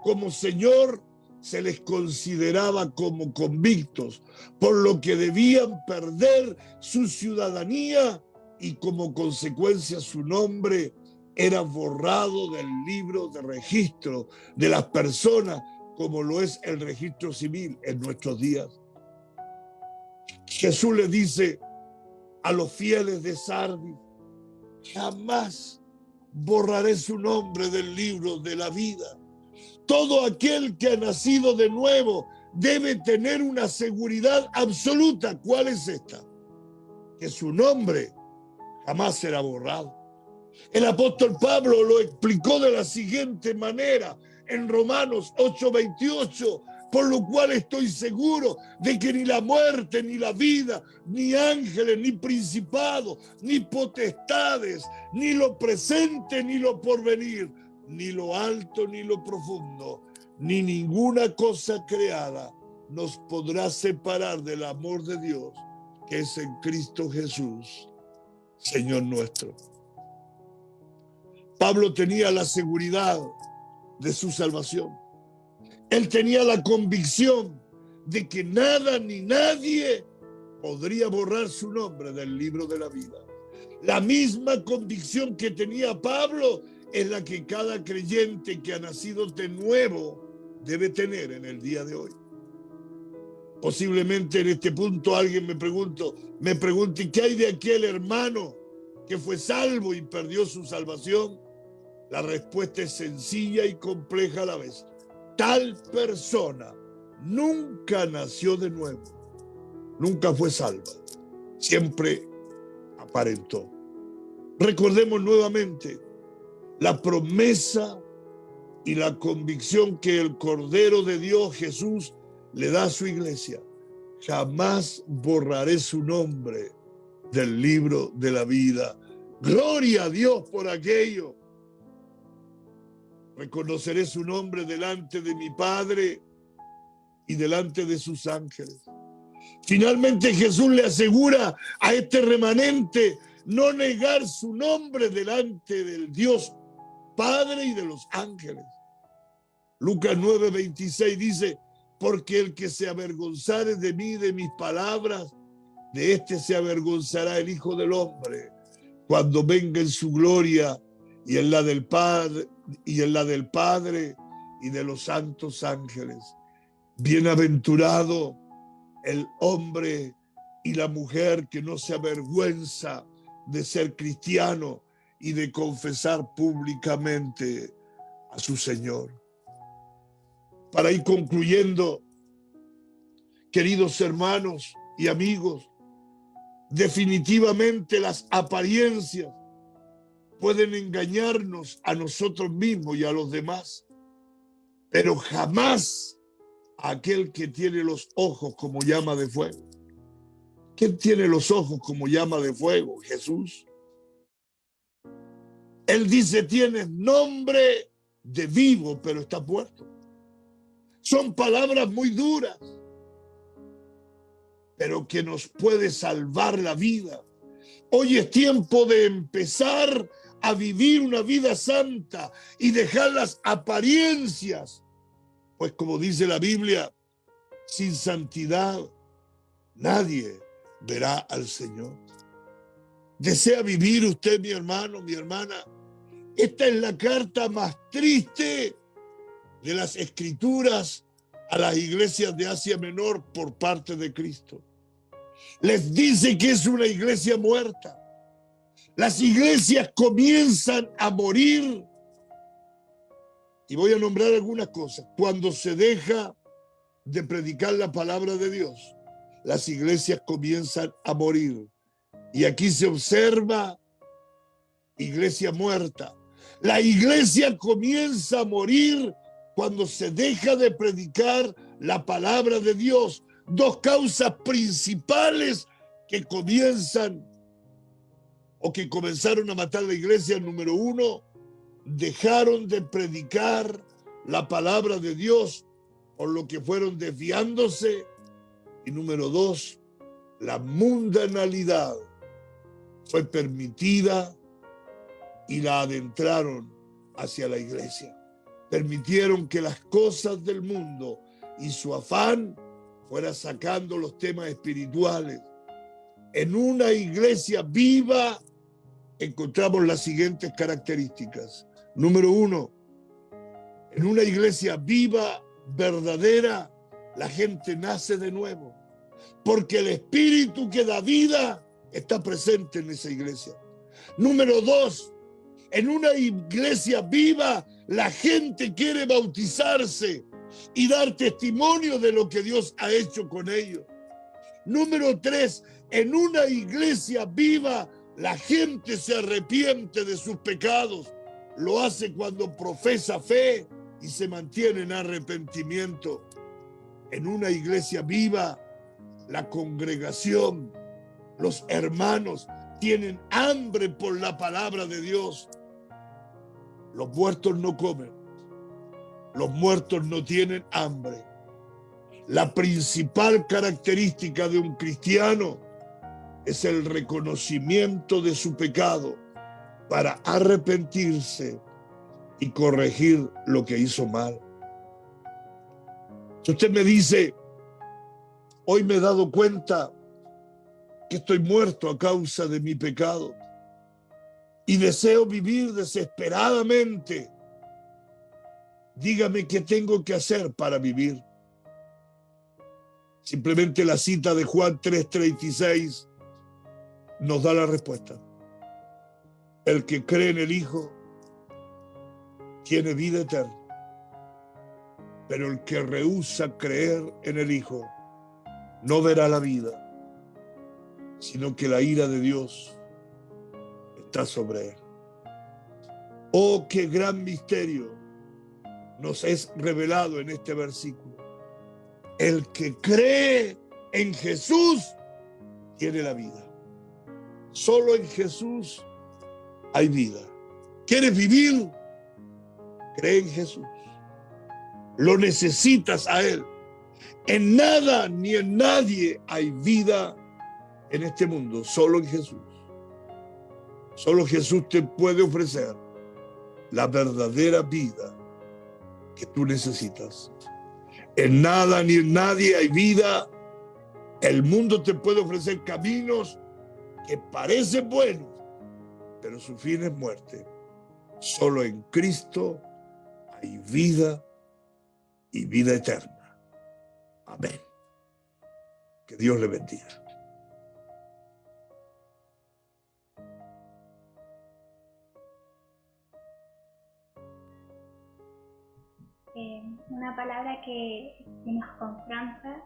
como Señor, se les consideraba como convictos, por lo que debían perder su ciudadanía y como consecuencia su nombre era borrado del libro de registro de las personas, como lo es el registro civil en nuestros días. Jesús le dice a los fieles de Sardis: jamás borraré su nombre del libro de la vida. Todo aquel que ha nacido de nuevo debe tener una seguridad absoluta. ¿Cuál es esta? Que su nombre jamás será borrado. El apóstol Pablo lo explicó de la siguiente manera en Romanos 8:28, por lo cual estoy seguro de que ni la muerte, ni la vida, ni ángeles, ni principados, ni potestades, ni lo presente, ni lo porvenir, ni lo alto, ni lo profundo, ni ninguna cosa creada nos podrá separar del amor de Dios que es en Cristo Jesús, Señor nuestro. Pablo tenía la seguridad de su salvación. Él tenía la convicción de que nada ni nadie podría borrar su nombre del libro de la vida. La misma convicción que tenía Pablo es la que cada creyente que ha nacido de nuevo debe tener en el día de hoy. Posiblemente en este punto alguien me pregunte, ¿qué hay de aquel hermano que fue salvo y perdió su salvación? La respuesta es sencilla y compleja a la vez. Tal persona nunca nació de nuevo, nunca fue salva, siempre aparentó. Recordemos nuevamente la promesa y la convicción que el Cordero de Dios, Jesús, le da a su iglesia: jamás borraré su nombre del libro de la vida. Gloria a Dios por aquello. Reconoceré su nombre delante de mi Padre y delante de sus ángeles. Finalmente Jesús le asegura a este remanente no negar su nombre delante del Dios Padre y de los ángeles. Lucas 9:26 dice: porque el que se avergonzare de mí y de mis palabras, de este se avergonzará el Hijo del Hombre cuando venga en su gloria y en la del Padre y de los santos ángeles. Bienaventurado el hombre y la mujer que no se avergüenza de ser cristiano y de confesar públicamente a su Señor. Para ir concluyendo, queridos hermanos y amigos, definitivamente las apariencias pueden engañarnos a nosotros mismos y a los demás. pero jamás a aquel que tiene los ojos como llama de fuego. ¿Quién tiene los ojos como llama de fuego? Jesús. Él dice, tienes nombre de vivo, pero estás muerto. Son palabras muy duras, pero que nos puede salvar la vida. Hoy es tiempo de empezar a vivir una vida santa y dejar las apariencias. Pues como dice la Biblia, sin santidad nadie verá al Señor. ¿Desea vivir usted, mi hermano, mi hermana? Esta es la carta más triste de las Escrituras a las iglesias de Asia Menor por parte de Cristo. Les dice que es una iglesia muerta. Las iglesias comienzan a morir. Y voy a nombrar algunas cosas. Cuando se deja de predicar la palabra de Dios, las iglesias comienzan a morir. Y aquí se observa iglesia muerta. La iglesia comienza a morir cuando se deja de predicar la palabra de Dios. Dos causas principales que comienzan o que comenzaron a matar la iglesia. Número uno, dejaron de predicar la palabra de Dios, por lo que fueron desviándose. Y número dos, la mundanalidad fue permitida y la adentraron hacia la iglesia. Permitieron que las cosas del mundo y su afán fuera sacando los temas espirituales. En una iglesia viva encontramos las siguientes características. Número uno, en una iglesia viva, verdadera, la gente nace de nuevo, porque el espíritu que da vida está presente en esa iglesia. Número dos, en una iglesia viva, la gente quiere bautizarse y dar testimonio de lo que Dios ha hecho con ellos. Número tres, en una iglesia viva, la gente se arrepiente de sus pecados. Lo hace cuando profesa fe y se mantiene en arrepentimiento. En una iglesia viva, la congregación, los hermanos tienen hambre por la palabra de Dios. Los muertos no comen. Los muertos no tienen hambre. La principal característica de un cristiano es el reconocimiento de su pecado para arrepentirse y corregir lo que hizo mal. Si usted me dice, hoy me he dado cuenta que estoy muerto a causa de mi pecado y deseo vivir desesperadamente, dígame qué tengo que hacer para vivir. Simplemente la cita de Juan 3:36 nos da la respuesta. El que cree en el Hijo tiene vida eterna, pero el que rehúsa creer en el Hijo no verá la vida, sino que la ira de Dios está sobre él. Oh, qué gran misterio nos es revelado en este versículo. El que cree en Jesús tiene la vida. Solo en Jesús hay vida. ¿Quieres vivir? Cree en Jesús. Lo necesitas a Él. En nada ni en nadie hay vida en este mundo, solo en Jesús. Solo Jesús te puede ofrecer la verdadera vida que tú necesitas. En nada ni en nadie hay vida. El mundo te puede ofrecer caminos que parecen buenos, pero su fin es muerte. Solo en Cristo hay vida y vida eterna. Amén. Que Dios le bendiga. Una palabra que nos confronta,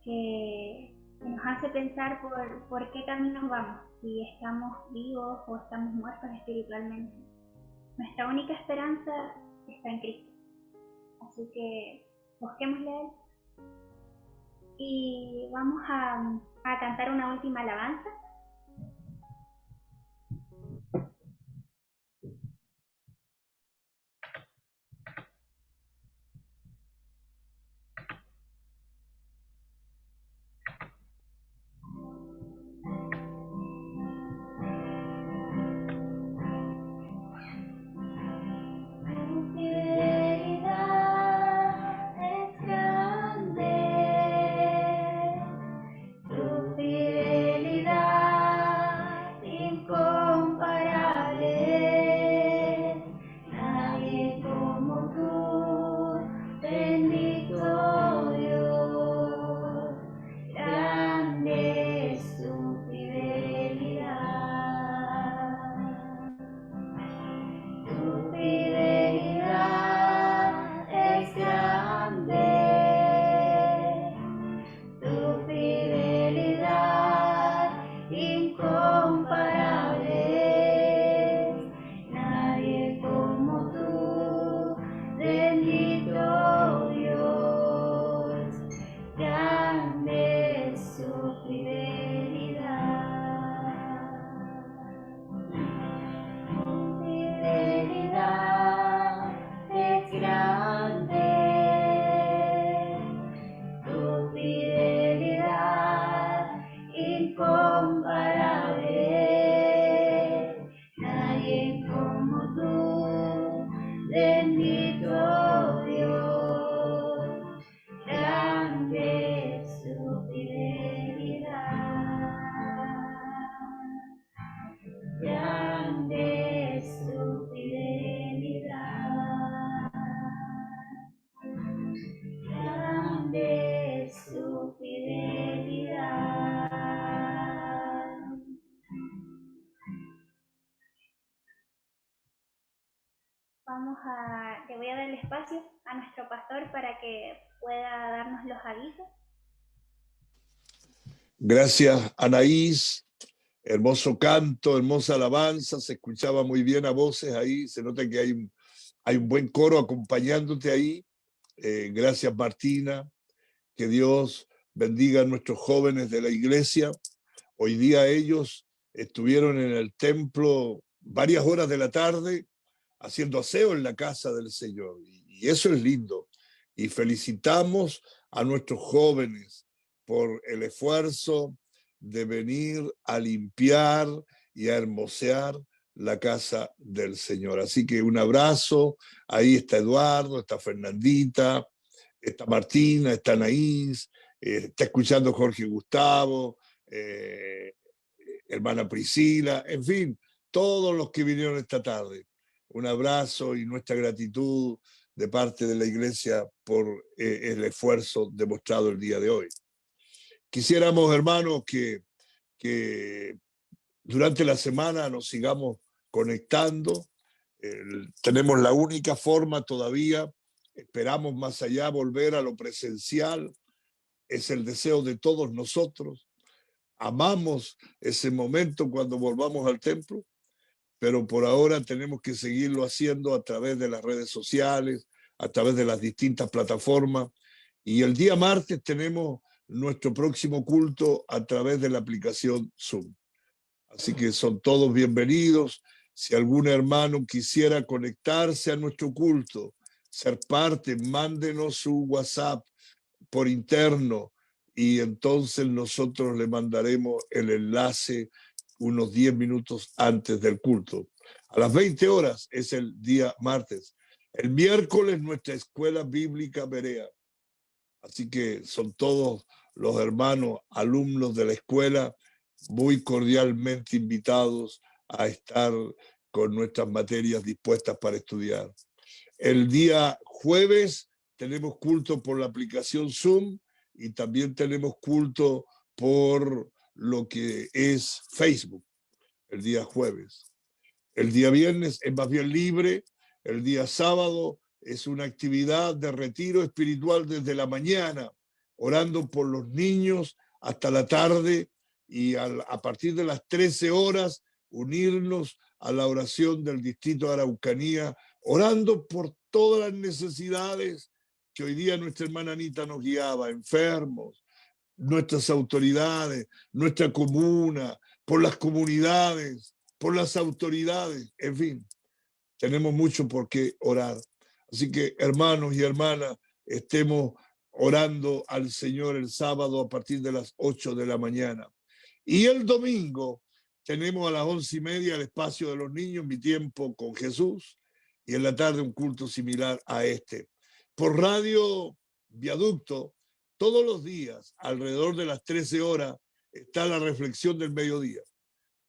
que nos hace pensar por qué caminos vamos, si estamos vivos o estamos muertos espiritualmente. Nuestra única esperanza está en Cristo. Así que busquémosle a Él. Y vamos a cantar una última alabanza. Le voy a dar el espacio a nuestro pastor para que pueda darnos los avisos. Gracias, Anaís. Hermoso canto, hermosa alabanza, se escuchaba muy bien a voces ahí, se nota que hay un buen coro acompañándote ahí. Gracias, Martina. Que Dios bendiga a nuestros jóvenes de la iglesia. Hoy día ellos estuvieron en el templo varias horas de la tarde haciendo aseo en la casa del Señor. Y eso es lindo. Y felicitamos a nuestros jóvenes por el esfuerzo de venir a limpiar y a hermosear la casa del Señor. Así que un abrazo. Ahí está Eduardo, está Fernandita, está Martina, está Anaís, está escuchando Jorge Gustavo, hermana Priscila, en fin, todos los que vinieron esta tarde. Un abrazo y nuestra gratitud de parte de la iglesia por el esfuerzo demostrado el día de hoy. Quisiéramos, hermanos, que durante la semana nos sigamos conectando. Tenemos la única forma todavía, esperamos más allá volver a lo presencial, es el deseo de todos nosotros. Amamos ese momento cuando volvamos al templo, pero por ahora tenemos que seguirlo haciendo a través de las redes sociales, a través de las distintas plataformas. Y el día martes tenemos nuestro próximo culto a través de la aplicación Zoom. Así que son todos bienvenidos. Si algún hermano quisiera conectarse a nuestro culto, ser parte, mándenos su WhatsApp por interno y entonces nosotros le mandaremos el enlace unos 10 minutos antes del culto. A las 20 horas es el día martes. El miércoles nuestra escuela bíblica Berea. Así que son todos los hermanos, alumnos de la escuela, muy cordialmente invitados a estar con nuestras materias dispuestas para estudiar. El día jueves tenemos culto por la aplicación Zoom y también tenemos culto por lo que es Facebook, el día jueves. El día viernes es más bien libre, el día sábado es una actividad de retiro espiritual desde la mañana, orando por los niños hasta la tarde y a partir de las 13 horas unirnos a la oración del distrito de Araucanía, orando por todas las necesidades que hoy día nuestra hermana Anita nos guiaba, enfermos, nuestras autoridades, nuestra comuna, por las comunidades, por las autoridades, en fin, tenemos mucho por qué orar. Así que, hermanos y hermanas, estemos orando al Señor el sábado a partir de las 8 de la mañana. Y el domingo tenemos a las 11:30 el espacio de los niños, Mi Tiempo con Jesús, y en la tarde un culto similar a este. Por Radio Viaducto, todos los días, alrededor de las 13 horas, está la reflexión del mediodía.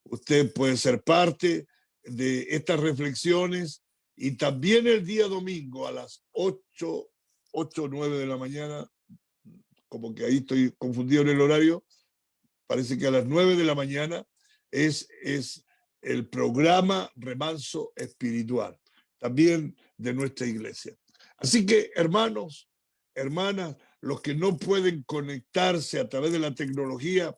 Usted puede ser parte de estas reflexiones y también el día domingo a las 8 o 9 de la mañana, como que ahí estoy confundido en el horario, parece que a las 9 de la mañana es el programa Remanso Espiritual, también de nuestra iglesia. Así que, hermanos, hermanas, los que no pueden conectarse a través de la tecnología,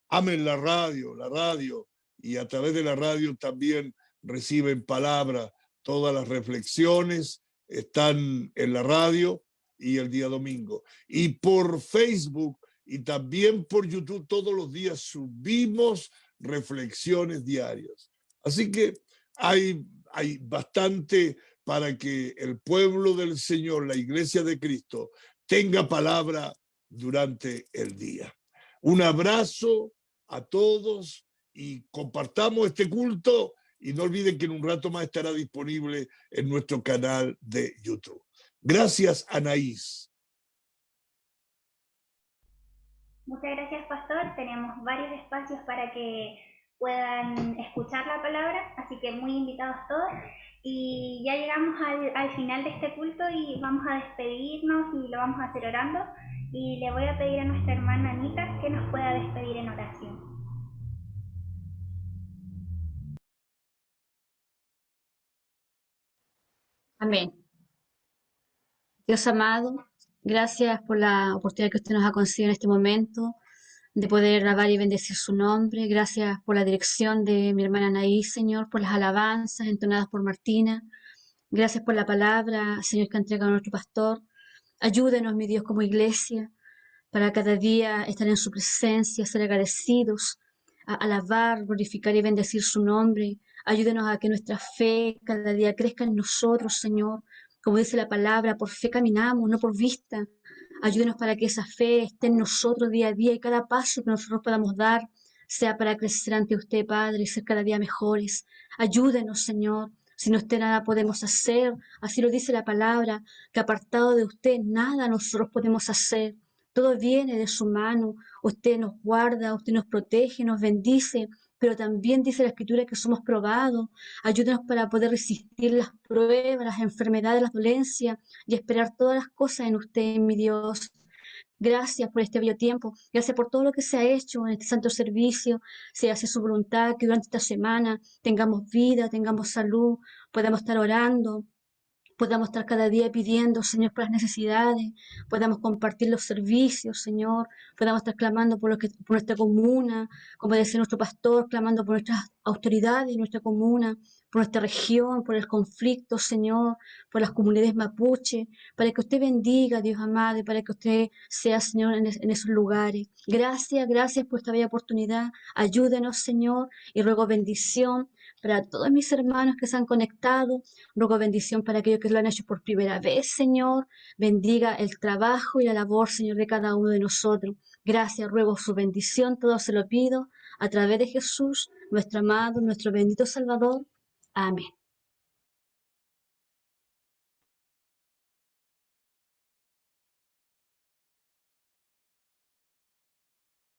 amen la radio, y a través de la radio también reciben palabra. Todas las reflexiones están en la radio y el día domingo. Y por Facebook y también por YouTube todos los días subimos reflexiones diarias. Así que hay bastante para que el pueblo del Señor, la iglesia de Cristo, tenga palabra durante el día. Un abrazo a todos y compartamos este culto y no olviden que en un rato más estará disponible en nuestro canal de YouTube. Gracias, Anaís. Muchas gracias, pastor. Tenemos varios espacios para que puedan escuchar la palabra, así que muy invitados todos. Y ya llegamos al final de este culto y vamos a despedirnos y lo vamos a hacer orando. Y le voy a pedir a nuestra hermana Anita que nos pueda despedir en oración. Amén. Dios amado, gracias por la oportunidad que usted nos ha concedido en este momento de poder alabar y bendecir su nombre. Gracias por la dirección de mi hermana Anaí, Señor, por las alabanzas entonadas por Martina. Gracias por la palabra, Señor, que ha entregado a nuestro pastor. Ayúdenos, mi Dios, como iglesia, para cada día estar en su presencia, ser agradecidos, a alabar, glorificar y bendecir su nombre. Ayúdenos a que nuestra fe cada día crezca en nosotros, Señor. Como dice la palabra, por fe caminamos, no por vista. Ayúdenos para que esa fe esté en nosotros día a día y cada paso que nosotros podamos dar sea para crecer ante usted, Padre, y ser cada día mejores. Ayúdenos, Señor. Sin usted nada podemos hacer. Así lo dice la palabra, que apartado de usted nada nosotros podemos hacer. Todo viene de su mano. Usted nos guarda, usted nos protege, nos bendice, pero también dice la Escritura que somos probados. Ayúdenos para poder resistir las pruebas, las enfermedades, las dolencias y esperar todas las cosas en usted, mi Dios. Gracias por este bello tiempo, gracias por todo lo que se ha hecho en este santo servicio. Se hace su voluntad que durante esta semana tengamos vida, tengamos salud, podamos estar orando, podamos estar cada día pidiendo, Señor, por las necesidades, podamos compartir los servicios, Señor, podamos estar clamando por nuestra comuna, como decía nuestro pastor, clamando por nuestras autoridades, nuestra comuna, por nuestra región, por el conflicto, Señor, por las comunidades mapuche, para que usted bendiga, Dios amado, y para que usted sea, Señor, en esos lugares. Gracias por esta bella oportunidad. Ayúdenos, Señor, y ruego bendición para todos mis hermanos que se han conectado. Ruego bendición para aquellos que lo han hecho por primera vez, Señor. Bendiga el trabajo y la labor, Señor, de cada uno de nosotros. Gracias, ruego su bendición, todo se lo pido a través de Jesús, nuestro amado, nuestro bendito Salvador. Amén.